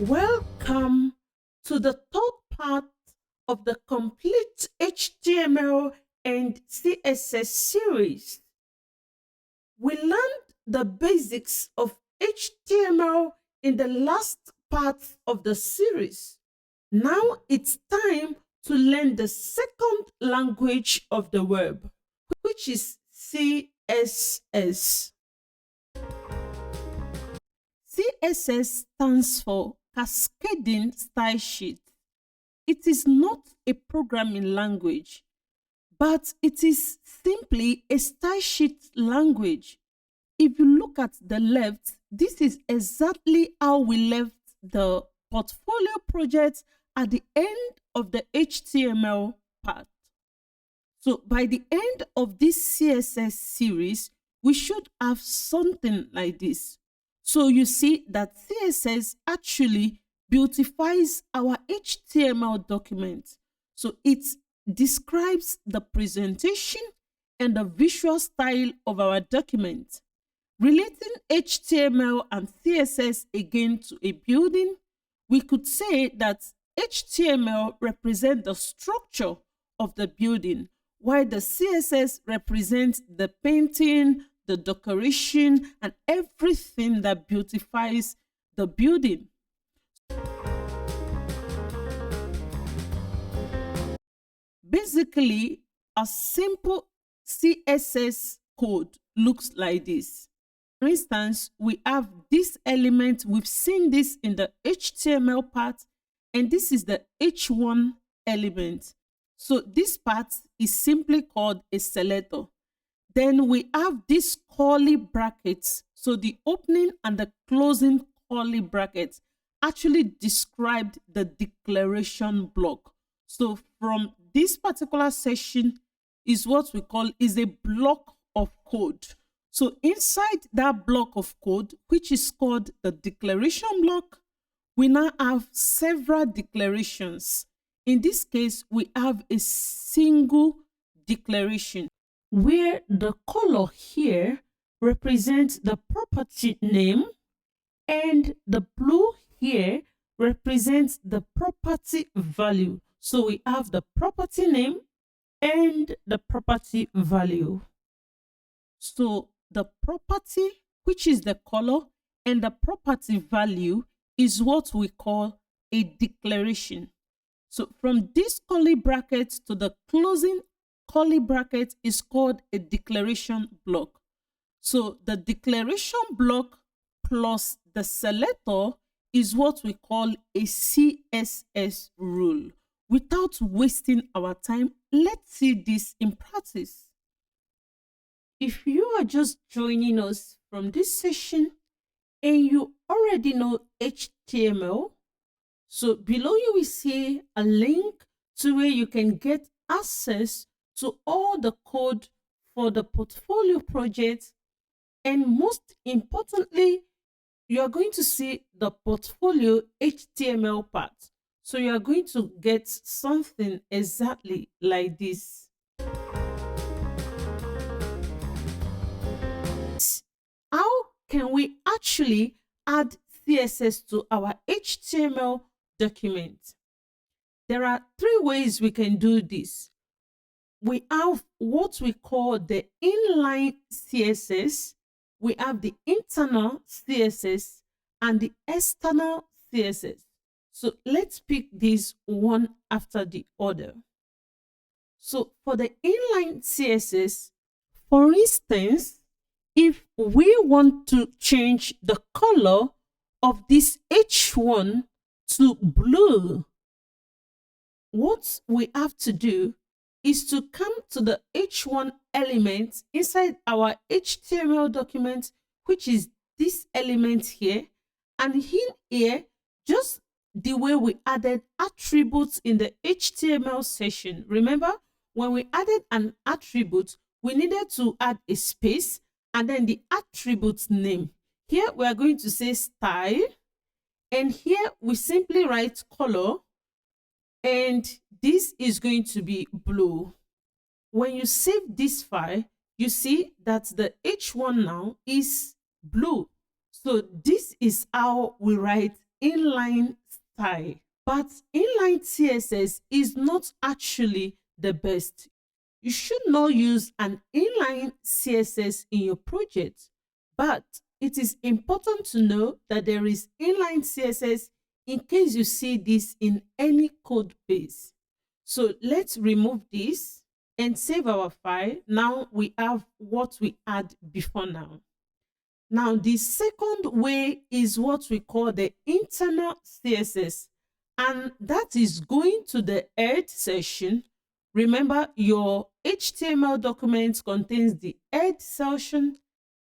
Welcome to the third part of the complete HTML and CSS series. We learned the basics of HTML in the last part of the series. Now it's time to learn the second language of the web, which is CSS. CSS stands for Cascading Style Sheets. It is not a programming language, but it is simply a style sheet language. If you look at the left, this is exactly how we left the portfolio project at the end of the HTML part. So by the end of this CSS series, we should have something like this. So you see that CSS actually beautifies our HTML document. So it describes the presentation and the visual style of our document. Relating HTML and CSS again to a building, we could say that HTML represents the structure of the building, while the CSS represents the painting, the decoration, and everything that beautifies the building. Basically, a simple CSS code looks like this. For instance, we have this element, we've seen this in the HTML part, and this is the H1 element. So this part is simply called a selector. Then we have these curly brackets. So the opening and the closing curly brackets actually described the declaration block. So from this particular section is what we call is a block of code. So inside that block of code, which is called the declaration block, we now have several declarations. In this case, we have a single declaration where the color here represents the property name and the blue here represents the property value. So we have the property name and the property value. So the property, which is the color, and the property value is what we call a declaration. So from this curly bracket to the closing curly bracket is called a declaration block. So the declaration block plus the selector is what we call a CSS rule. Without wasting our time, let's see this in practice. If you are just joining us from this session and you already know HTML, so below you will see a link to where you can get access to all the code for the portfolio project, and most importantly, you are going to see the portfolio HTML part. So you are going to get something exactly like this. How can we actually add CSS to our HTML document? There are three ways we can do this. We have what we call the inline CSS, we have the internal CSS, and the external CSS. So let's pick these one after the other. So for the inline CSS, for instance, if we want to change the color of this H1 to blue, what we have to do is to come to the H1 element inside our HTML document, which is this element here, and in here, just the way we added attributes in the HTML session. Remember, when we added an attribute, we needed to add a space and then the attribute name. Here we are going to say style, and here we simply write color, and this is going to be blue. When you save this file, you see that the H1 now is blue. So this is how we write inline style. But inline CSS is not actually the best. You should not use an inline CSS in your project, but it is important to know that there is inline CSS in case you see this in any code base. So let's remove this and save our file. Now we have what we had before now. Now the second way is what we call the internal CSS, and that is going to the head section. Remember, your HTML document contains the head section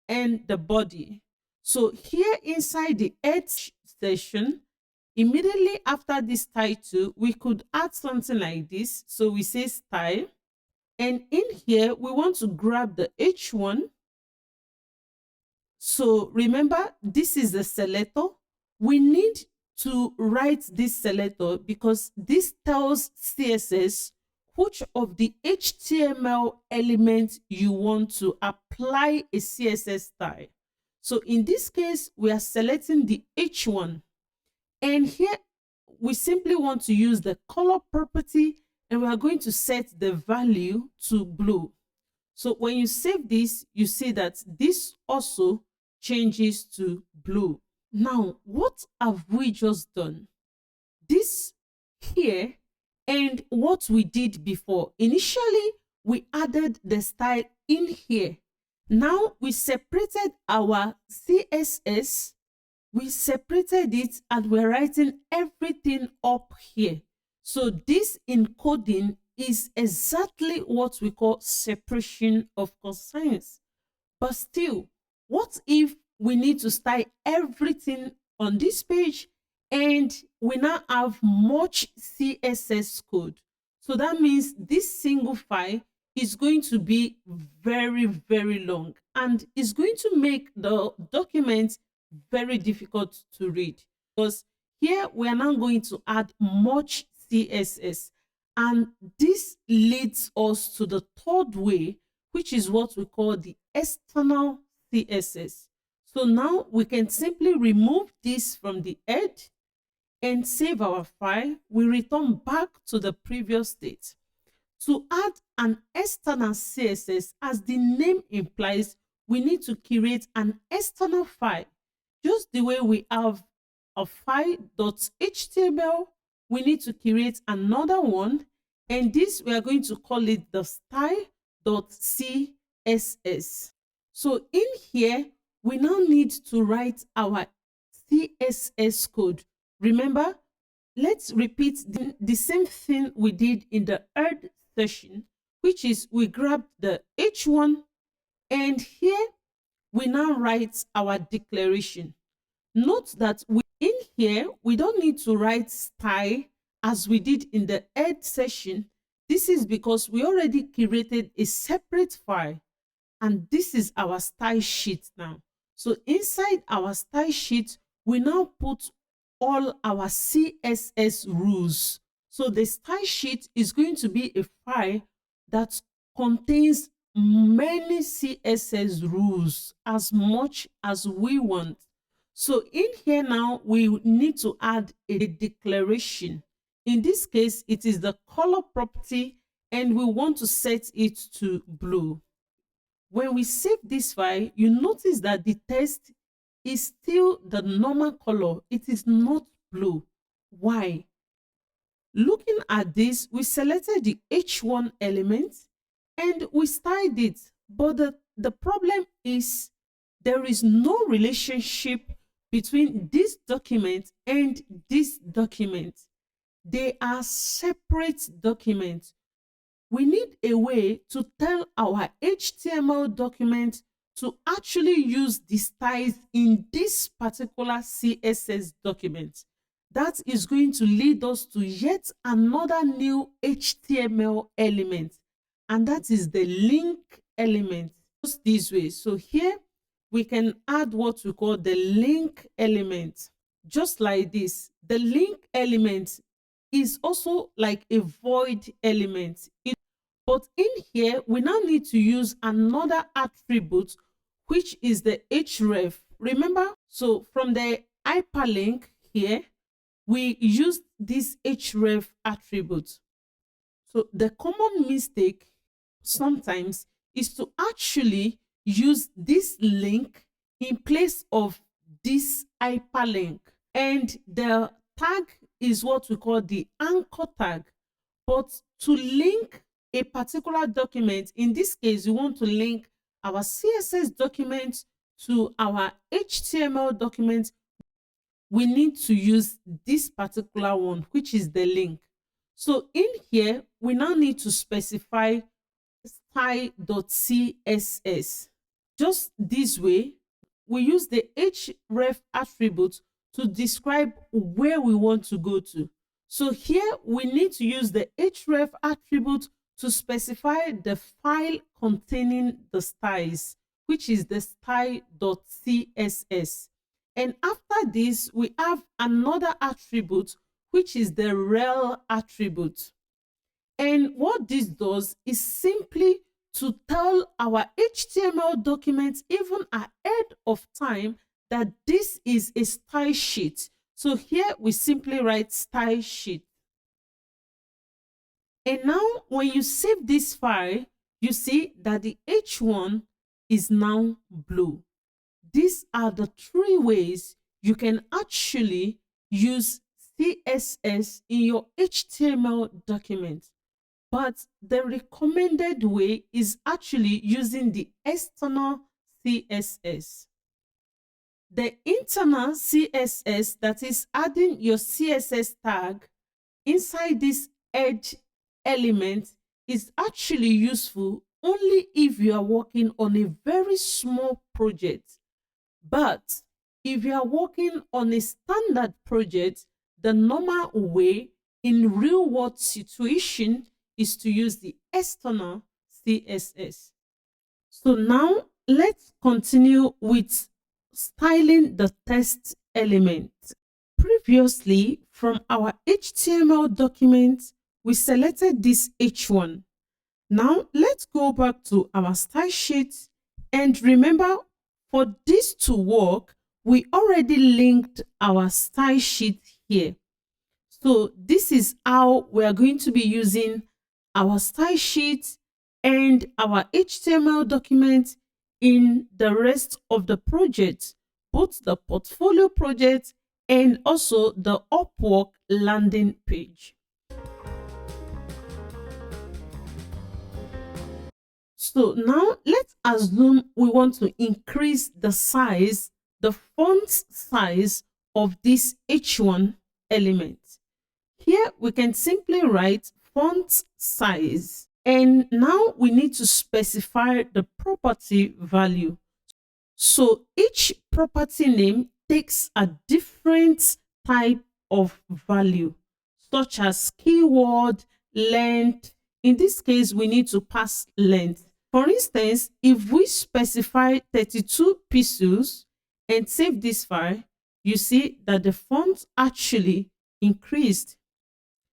and the body. So here inside the head section, immediately after this title, we could add something like this. So we say style, and in here we want to grab the H1. So remember, this is the selector. We need to write this selector because this tells CSS which of the HTML elements you want to apply a CSS style. So in this case, we are selecting the H1. And here, we simply want to use the color property, and we are going to set the value to blue. So when you save this, you see that this also changes to blue. Now, what have we just done? This here and what we did before. Initially, we added the style in here. Now we separated our CSS, we separated it, and we're writing everything up here. So this encoding is exactly what we call separation of concerns. But still, what if we need to style everything on this page and we now have much CSS code? So that means this single file is going to be very, very long, and is going to make the document very difficult to read, because here we are now going to add much CSS. And this leads us to the third way, which is what we call the external CSS. So now we can simply remove this from the head and save our file. We return back to the previous state. To add an external CSS, as the name implies, we need to create an external file. Just the way we have a file.html, we need to create another one, and this we are going to call it the style.css. So in here, we now need to write our CSS code. Remember, let's repeat the same thing we did in the third session, which is we grab the H1, and here we now write our declaration. Note that in here, we don't need to write style as we did in the head session. This is because we already created a separate file, and this is our style sheet now. So inside our style sheet, we now put all our CSS rules. So the style sheet is going to be a file that contains many CSS rules, as much as we want. So in here now, we need to add a declaration. In this case, it is the color property, and we want to set it to blue. When we save this file, you notice that the text is still the normal color. It is not blue. Why? Looking at this, we selected the H1 element and we styled it. But the problem is there is no relationship between this document and this document. They are separate documents. We need a way to tell our HTML document to actually use the styles in this particular CSS document. That is going to lead us to yet another new HTML element, and that is the link element. Just this way. So here we can add what we call the link element, just like this. The link element is also like a void element. But in here, we now need to use another attribute, which is the href. Remember, so from the hyperlink here, we use this href attribute. So the common mistake sometimes is to actually use this link in place of this hyperlink. And the tag is what we call the anchor tag. But to link a particular document, in this case, we want to link our CSS document to our HTML document, we need to use this particular one, which is the link. So in here, we now need to specify style.css. Just this way, we use the href attribute to describe where we want to go to. So here we need to use the href attribute to specify the file containing the styles, which is the style.css. And after this, we have another attribute, which is the rel attribute. And what this does is simply to tell our HTML document even ahead of time that this is a style sheet. So here we simply write style sheet. And now when you save this file, you see that the H1 is now blue. These are the three ways you can actually use CSS in your HTML document. But the recommended way is actually using the external CSS. The internal CSS, that is adding your CSS tag inside this edge element, is actually useful only if you are working on a very small project. But if you are working on a standard project, the normal way in real world situation is to use the external CSS. So now let's continue with styling the text element. Previously, from our HTML document, we selected this H1. Now let's go back to our style sheet, and remember, for this to work, we already linked our style sheet here. So this is how we are going to be using our style sheet and our HTML document in the rest of the project, both the portfolio project and also the Upwork landing page. So now let's assume we want to increase the size, the font size of this H1 element. Here we can simply write font size, and now we need to specify the property value. So each property name takes a different type of value, such as keyword, length. In this case, we need to pass length. For instance, if we specify 32 pixels and save this file, you see that the font actually increased.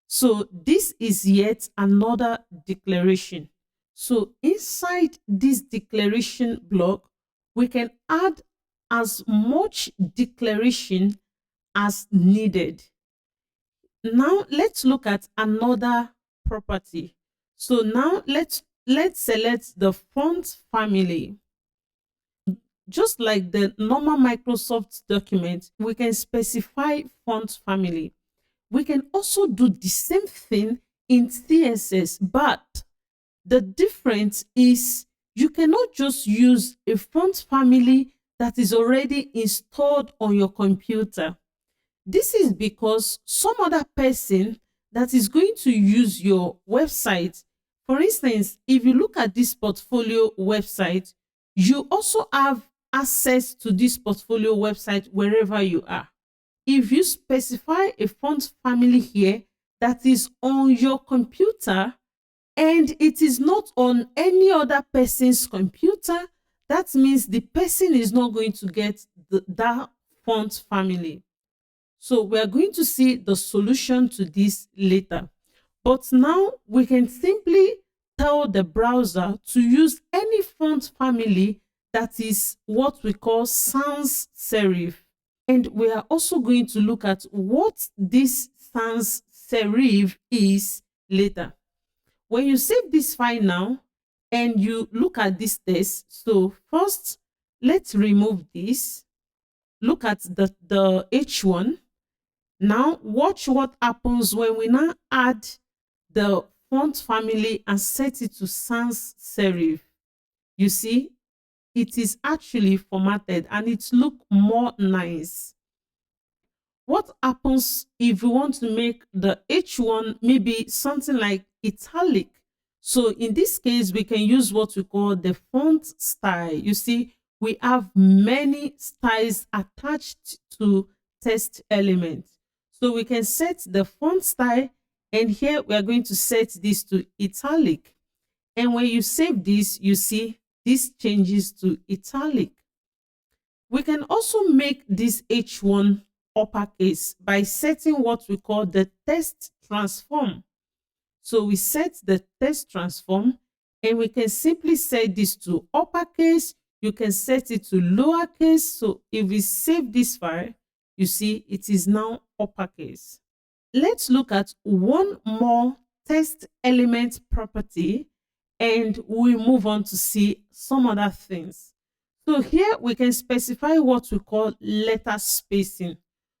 So this is yet another declaration. So inside this declaration block, we can add as much declaration as needed. Now let's look at another property. So now let's select the font family. Just like the normal Microsoft document, we can specify font family. We can also do the same thing in CSS, but the difference is you cannot just use a font family that is already installed on your computer. This is because some other person that is going to use your website, for instance, if you look at this portfolio website, you also have access to this portfolio website wherever you are. If you specify a font family here that is on your computer and it is not on any other person's computer, that means the person is not going to get that font family. So we are going to see the solution to this later. But now we can simply tell the browser to use any font family that is what we call sans serif. And we are also going to look at what this sans serif is later. When you save this file now and you look at this test, so first let's remove this. Look at the H1. Now watch what happens when we now add the font family and set it to sans serif. You see, it is actually formatted and it looks more nice. What happens if you want to make the H1 maybe something like italic? So in this case, we can use what we call the font style. You see, we have many styles attached to text element. So we can set the font style, and here we are going to set this to italic. And when you save this, you see this changes to italic. We can also make this H1 uppercase by setting what we call the text transform. So we set the text transform, and we can simply set this to uppercase. You can set it to lowercase. So if we save this file, you see it is now uppercase. Let's look at one more text element property, and we move on to see some other things. So here we can specify what we call letter spacing.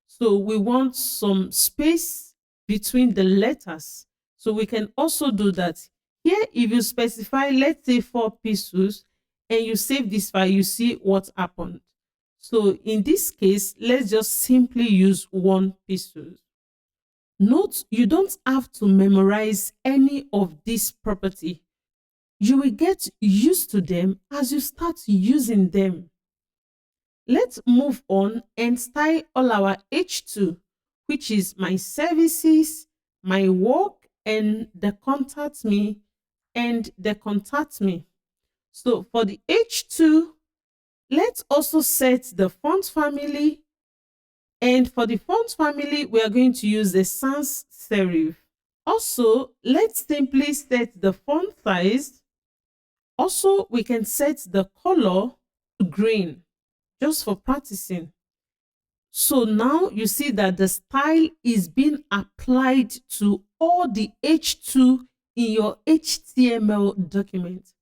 So we want some space between the letters. So we can also do that. Here, if you specify, let's say 4 pixels, and you save this file, you see what happened. So in this case, let's just simply use 1 pixel. Note, you don't have to memorize any of this property. You will get used to them as you start using them. Let's move on and style all our H2, which is my services, my work, and the contact me, and the contact me. So for the H2, let's also set the font family. And for the font family, we are going to use the sans serif. Also, let's simply set the font size. Also, we can set the color to green just for practicing. So now you see that the style is being applied to all the H2 in your HTML document.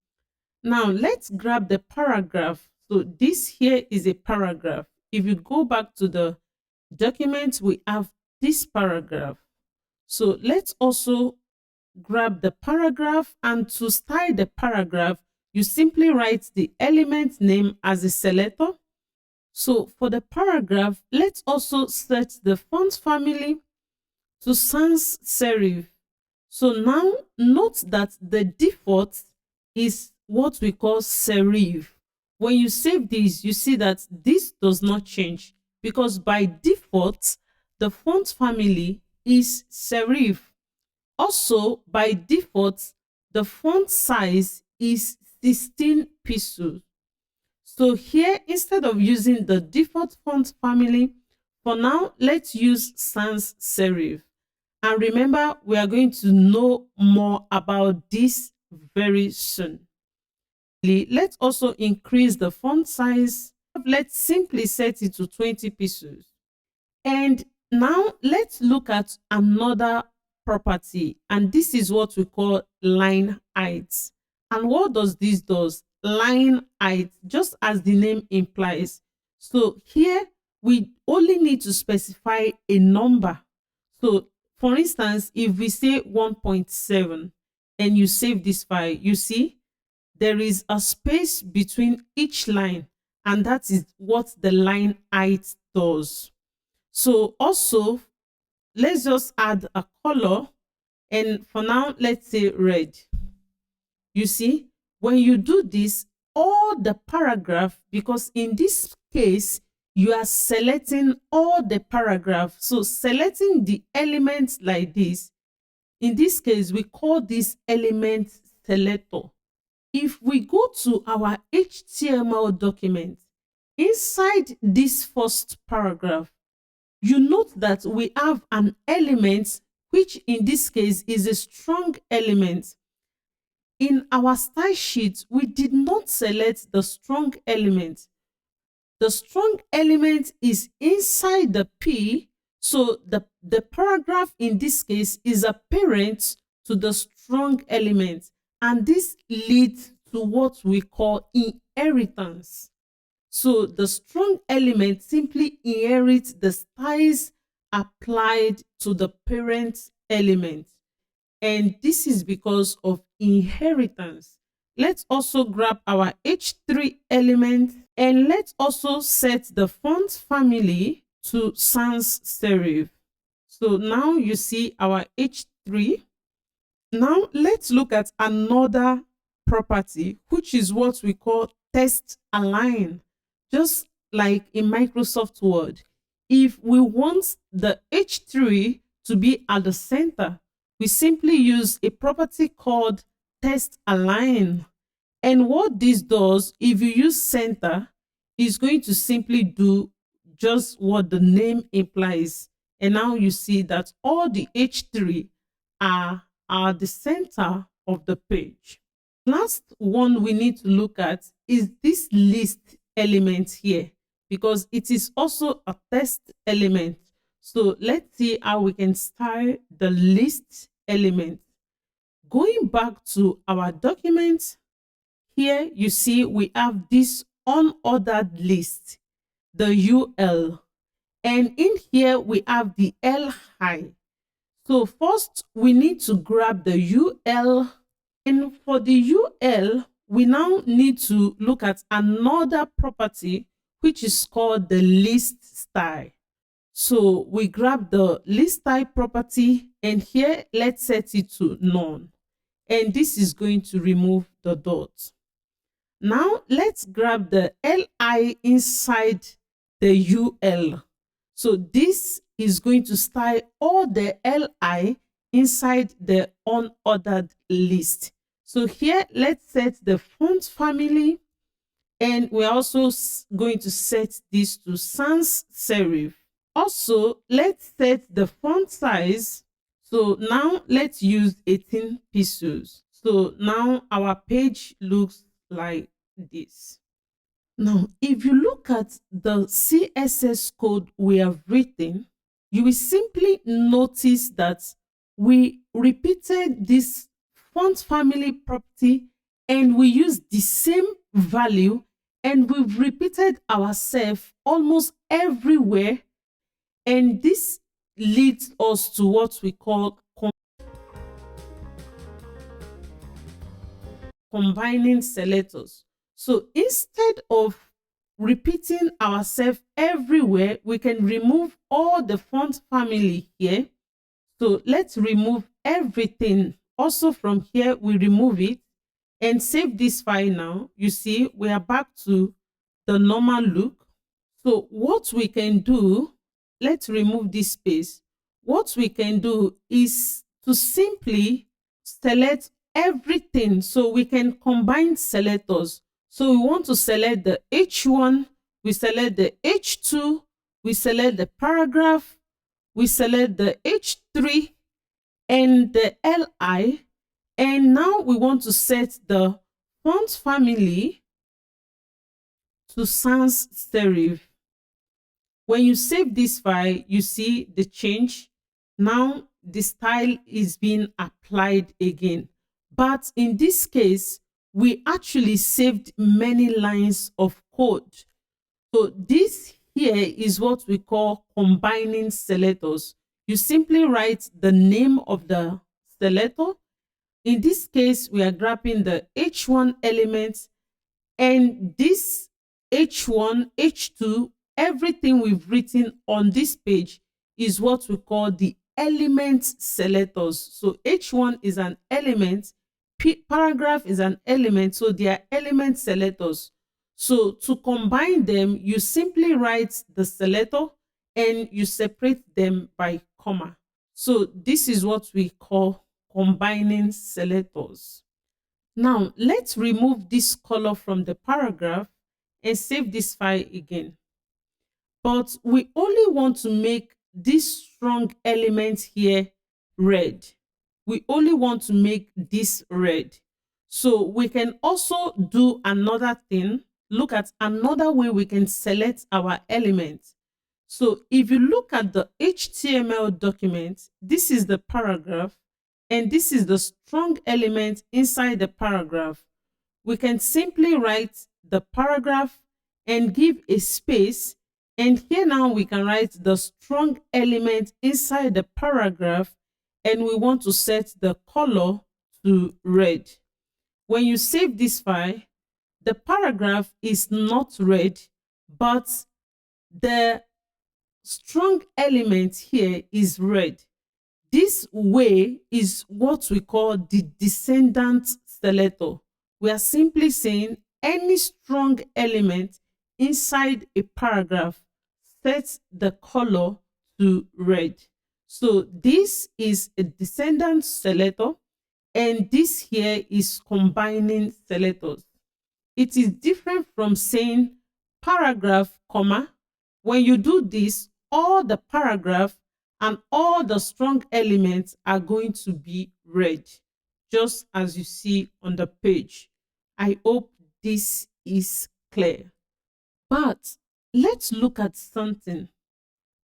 Now let's grab the paragraph. So this here is a paragraph. If you go back to the document, we have this paragraph. So let's also grab the paragraph, and to style the paragraph, you simply write the element name as a selector. So for the paragraph, let's also set the font family to sans serif. So now note that the default is what we call serif. When you save this, you see that this does not change, because by default, the font family is serif. Also, by default, the font size is 16 pixels. So here, instead of using the default font family, for now, let's use sans serif. And remember, we are going to know more about this very soon. Let's also increase the font size. Let's simply set it to 20 pixels. And now let's look at another property, and this is what we call line height. And what does this do? Line height, just as the name implies. So here we only need to specify a number. So for instance, if we say 1.7 and you save this file, you see there is a space between each line, and that is what the line height does. So also, let's just add a color, and for now, let's say red. You see, when you do this, all the paragraph, because in this case, you are selecting all the paragraph. So selecting the elements like this, in this case, we call this element selector. If we go to our HTML document, inside this first paragraph, you note that we have an element, which in this case is a strong element. In our style sheet, we did not select the strong element. The strong element is inside the P, so the paragraph in this case is a parent to the strong element, and this leads to what we call inheritance. So the strong element simply inherits the styles applied to the parent element, and this is because of inheritance. Let's also grab our H3 element, and let's also set the font family to sans serif. So now you see our H3. Now let's look at another property, which is what we call text align. Just like in Microsoft Word, if we want the H3 to be at the center, we simply use a property called text align. And what this does, if you use center, is going to simply do just what the name implies. And now you see that all the H3 are the center of the page. Last one we need to look at is this list element here, because it is also a text element. So let's see how we can style the list element. Going back to our document, here you see we have this unordered list, the UL, and in here we have the LI. So first we need to grab the UL, and for the UL we now need to look at another property which is called the list style. So we grab the list style property, and here let's set it to none, and this is going to remove the dot. Now let's grab the LI inside the UL. So this is going to style all the LI inside the unordered list. So here let's set the font family, and we're also going to set this to sans serif. Also, let's set the font size. So now let's use 18 pixels. So now our page looks like this. Now, if you look at the CSS code we have written, you will simply notice that we repeated this font family property, and we use the same value, and we've repeated ourselves almost everywhere, and this leads us to what we call combining selectors. So instead of repeating ourselves everywhere, we can remove all the font family here. So let's remove everything. Also from here, we remove it and save this file now. You see, we are back to the normal look. So what we can do, let's remove this space. What we can do is to simply select everything, so we can combine selectors. So we want to select the H1, we select the H2, we select the paragraph, we select the H3 and the LI, and now we want to set the font family to sans serif. When you save this file, you see the change. Now the style is being applied again. But in this case, we actually saved many lines of code. So this here is what we call combining selectors. You simply write the name of the selector. In this case, we are grabbing the H1 element, and this H1, H2, everything we've written on this page is what we call the element selectors. So H1 is an element, paragraph is an element, so they are element selectors. So to combine them, you simply write the selector and you separate them by comma. So this is what we call combining selectors. Now let's remove this color from the paragraph and save this file again. But we only want to make this strong element here red. We only want to make this red. So we can also do another thing. look at another way we can select our element. So if you look at the HTML document, this is the paragraph, and this is the strong element inside the paragraph. We can simply write the paragraph and give a space. And here now we can write the strong element inside the paragraph, and we want to set the color to red. When you save this file, the paragraph is not red, but the strong element here is red. This way is what we call the descendant selector. We are simply saying any strong element inside a paragraph sets the color to red. So this is a descendant selector, and this here is combining selectors. It is different from saying paragraph, comma. When you do this, all the paragraph and all the strong elements are going to be red, just as you see on the page. I hope this is clear. But let's look at something.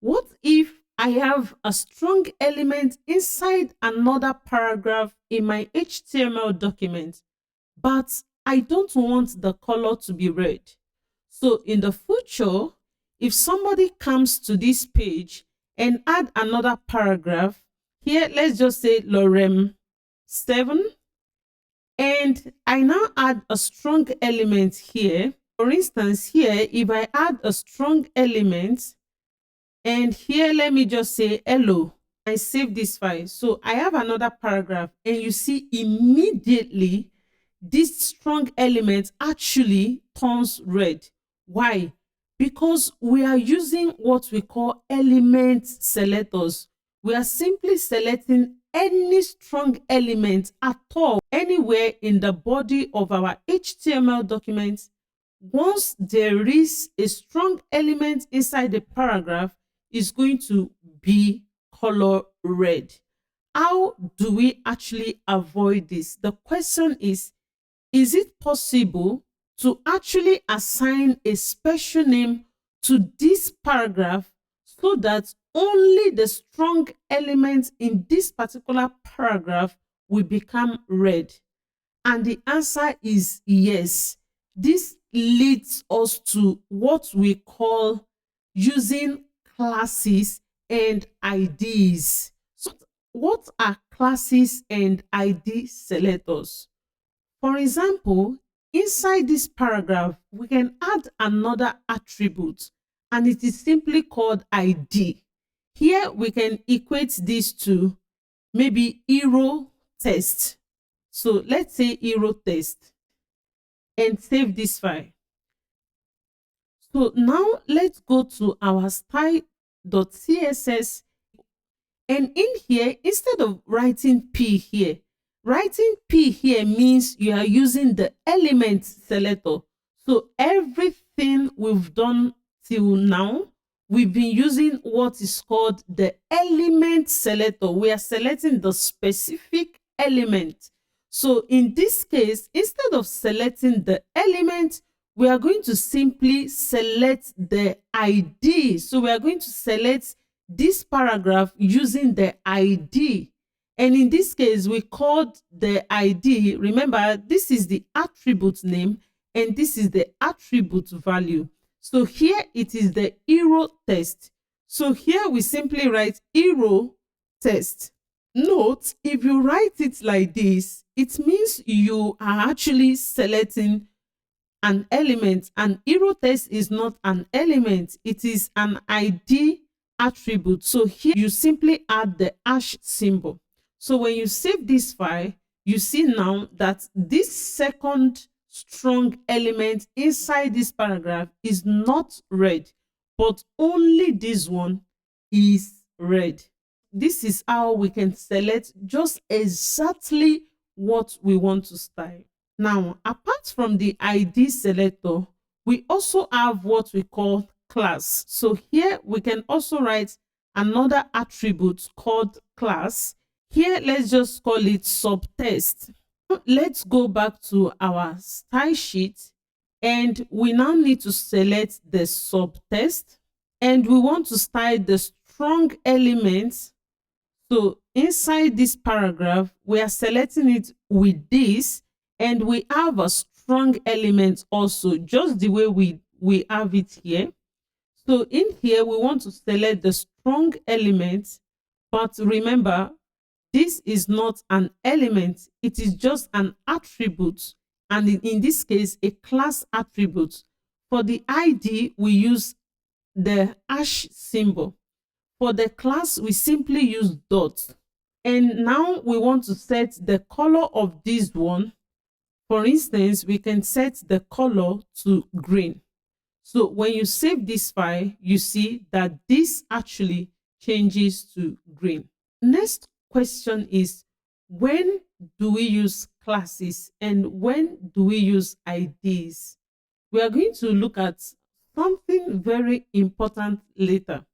What if I have a strong element inside another paragraph in my HTML document, but I don't want the color to be red? So in the future, if somebody comes to this page and add another paragraph, here let's just say Lorem 7, and I now add a strong element here. For instance, here, if I add a strong element, and here let me just say hello, I save this file. So I have another paragraph, and you see immediately this strong element actually turns red. Why? Because we are using what we call element selectors. We are simply selecting any strong element at all, anywhere in the body of our HTML document. Once there is a strong element inside the paragraph, it's going to be color red. How do we actually avoid this? The question is it possible to actually assign a special name to this paragraph so that only the strong elements in this particular paragraph will become red? And the answer is yes. This leads us to what we call using classes and IDs. So what are classes and ID selectors? For example, inside this paragraph, we can add another attribute, and it is simply called ID. Here we can equate this to maybe hero test. So let's say hero test, and save this file. So now let's go to our style.css, and in here, instead of writing P here, writing P here means you are using the element selector. So everything we've done till now, we've been using what is called the element selector. We are selecting the specific element. So in this case, instead of selecting the element, we are going to simply select the ID. So we are going to select this paragraph using the ID. And in this case, we called the ID. Remember, this is the attribute name and this is the attribute value. So here it is the hero test. So here we simply write hero test. Note, if you write it like this, it means you are actually selecting an element, and hero test is not an element, it is an ID attribute. So here you simply add the hash symbol. So when you save this file, you see now that this second strong element inside this paragraph is not red, but only this one is red. This is how we can select just exactly what we want to style. Now, apart from the ID selector, we also have what we call class. So here we can also write another attribute called class. Here, let's just call it subtext. Let's go back to our style sheet, And we now need to select the subtext, and we want to style the strong elements. So inside this paragraph, we are selecting it with this, and we have a strong element also, just the way we have it here. So in here, we want to select the strong element, but remember, this is not an element, it is just an attribute, and in this case, a class attribute. For the ID, we use the hash symbol. For the class, we simply use dot. And now we want to set the color of this one. For instance, we can set the color to green. So when you save this file, you see that this actually changes to green. Next question is, when do we use classes and when do we use IDs? We are going to look at something very important later.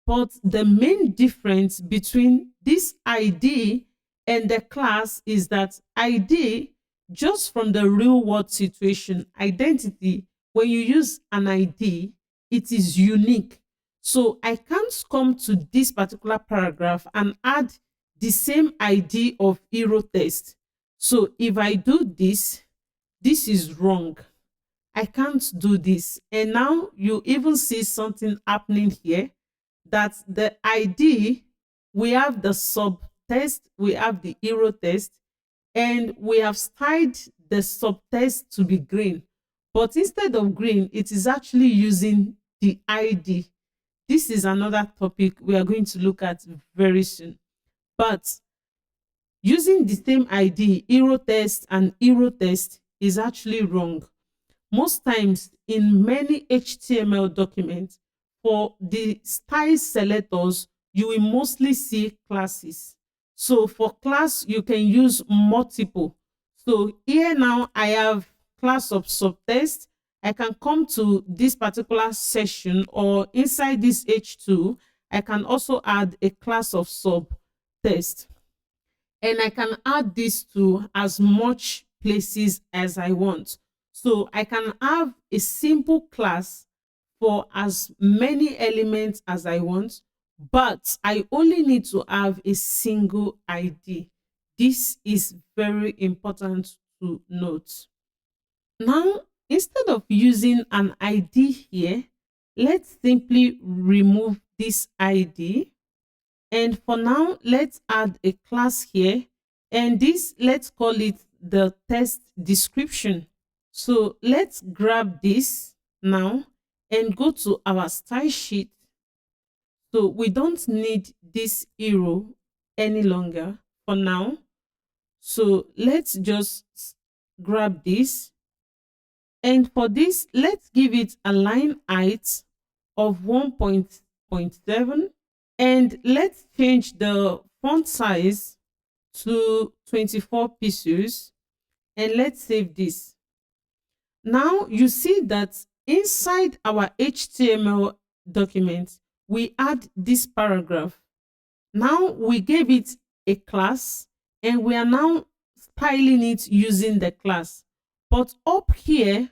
But the main difference between this ID and the class is that ID, just from the real world situation, identity, when you use an ID, it is unique. So I can't come to this particular paragraph and add the same ID of hero text. So if I do this, this is wrong. I can't do this. And now you even see something happening here, that the ID, we have the subtext, we have the hero text, and we have styled the subtext to be green. But instead of green, it is actually using the ID. This is another topic we are going to look at very soon. But using the same ID, hero text and hero text, is actually wrong. Most times in many HTML documents, for the style selectors, you will mostly see classes. So for class, you can use multiple. So here now I have class of subtext. I can come to this particular section, or inside this H2, I can also add a class of subtext. And I can add this to as much places as I want. So I can have a simple class for as many elements as I want, but I only need to have a single ID. This is very important to note. Now, instead of using an ID here, let's simply remove this ID. And for now, let's add a class here. And this, let's call it the text description. So let's grab this now and go to our style sheet. So we don't need this hero any longer for now. So let's just grab this. And for this, let's give it a line height of 1.7. And let's change the font size to 24 pixels. And let's save this. Now you see that inside our HTML document, we add this paragraph. Now we gave it a class and we are now styling it using the class. But up here,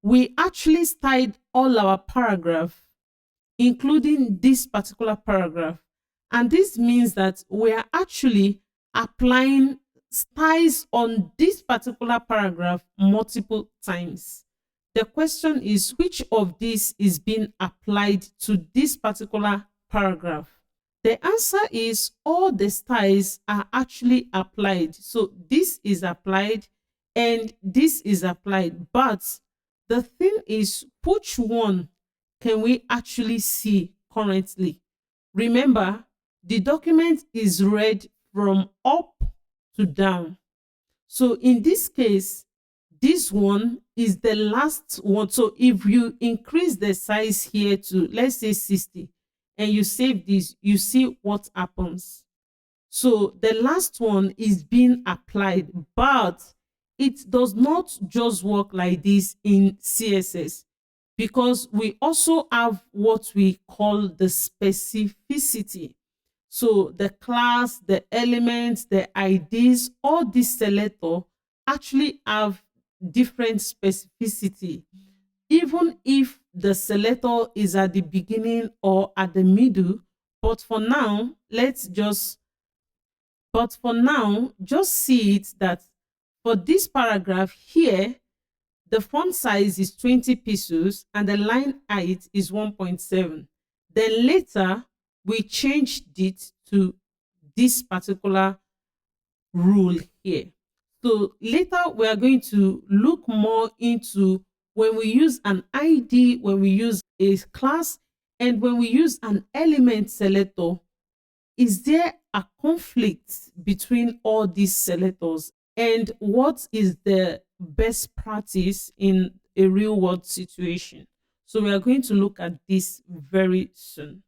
we actually styled all our paragraph, including this particular paragraph. And this means that we are actually applying styles on this particular paragraph multiple times. The question is, which of these is being applied to this particular paragraph? The answer is all the styles are actually applied. So this is applied and this is applied. But the thing is, which one can we actually see currently? Remember, the document is read from up to down. So in this case, this one is the last one. So if you increase the size here to, let's say, 60, and you save this, you see what happens. So the last one is being applied, but it does not just work like this in CSS, because we also have what we call the specificity. So the class, the elements, the IDs, all these selector actually have different specificity. even if the selector is at the beginning or at the middle. But for now, just see it that for this paragraph here, the font size is 20 pixels and the line height is 1.7. Then later, we changed it to this particular rule here. So later, we are going to look more into when we use an ID, when we use a class, and when we use an element selector. Is there a conflict between all these selectors? And what is the best practice in a real world situation? So we are going to look at this very soon.